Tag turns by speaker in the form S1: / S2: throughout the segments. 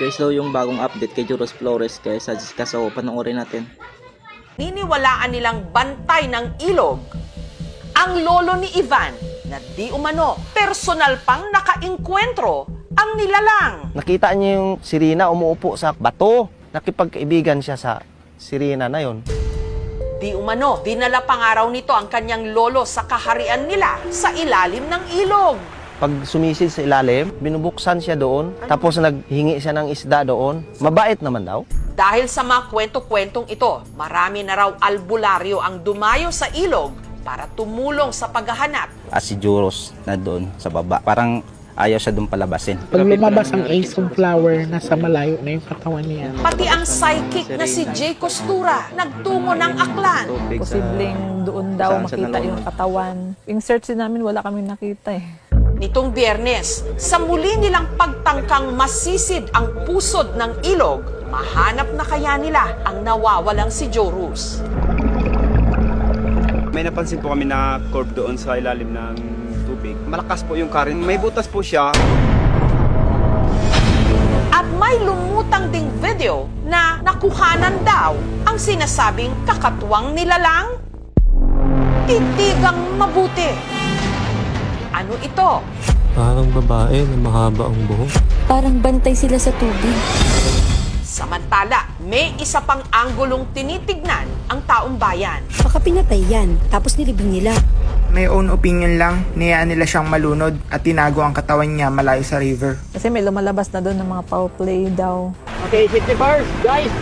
S1: guys, so yung bagong update kay Joros Flores kay suggest ka, so panoorin natin.
S2: Niniwalaan nilang bantay ng ilog ang lolo ni Ivan na di umano personal pang nakainkwentro ang nilalang.
S3: Nakita niya yung sirena umuupo sa bato. Nakipagkaibigan siya sa sirena na yon.
S2: Di umano, dinala pangaraw nito ang kanyang lolo sa kaharian nila sa ilalim ng ilog.
S3: Pag sumisid sa ilalim, binubuksan siya doon, tapos naghingi siya ng isda doon. Mabait naman daw.
S2: Dahil sa mga kwento-kwentong ito, marami na raw albularyo ang dumayo sa ilog para tumulong sa paghahanap.
S4: Si Joros na doon sa baba. Parang ayaw siya doon palabasin.
S5: Pag lumabas ang Ace of Flower, nasa malayo na yung katawan niya.
S2: Pati ang psychic na si Jay Costura nagtungo ng aklan.
S6: Posibleng doon daw makita yung katawan. Yung search din namin, wala kami nakita eh.
S2: Nitong Biyernes, sa muli nilang pagtangkang masisid ang pusod ng ilog, mahanap na kaya nila ang nawawalang si Joros.
S7: May napansin po kami na curve doon sa ilalim ng tubig. Malakas po yung current. May butas po siya.
S2: At may lumutang ding video na nakuhanan daw ang sinasabing kakatuwang nilalang. Titigang mabuti. Ano ito?
S8: Parang babae na mahaba ang buhok.
S9: Parang bantay sila sa tubig.
S2: Samantala, may isa pang anggulong tinitignan ang taong bayan.
S9: Baka pinatay yan, tapos nilibing nila.
S10: May own opinion lang, niyaan nila siyang malunod at tinago ang katawan niya malayo sa river.
S6: Kasi may lumalabas na doon ng mga foul play daw.
S5: Okay, 50 bars, guys!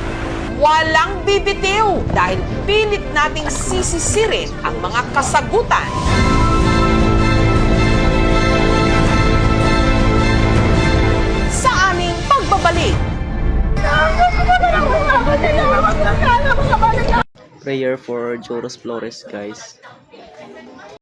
S2: Walang bibitiw dahil pilit nating sisisirin ang mga kasagutan. Sa aming pagbabalik.
S1: Prayer for Joros Flores, guys.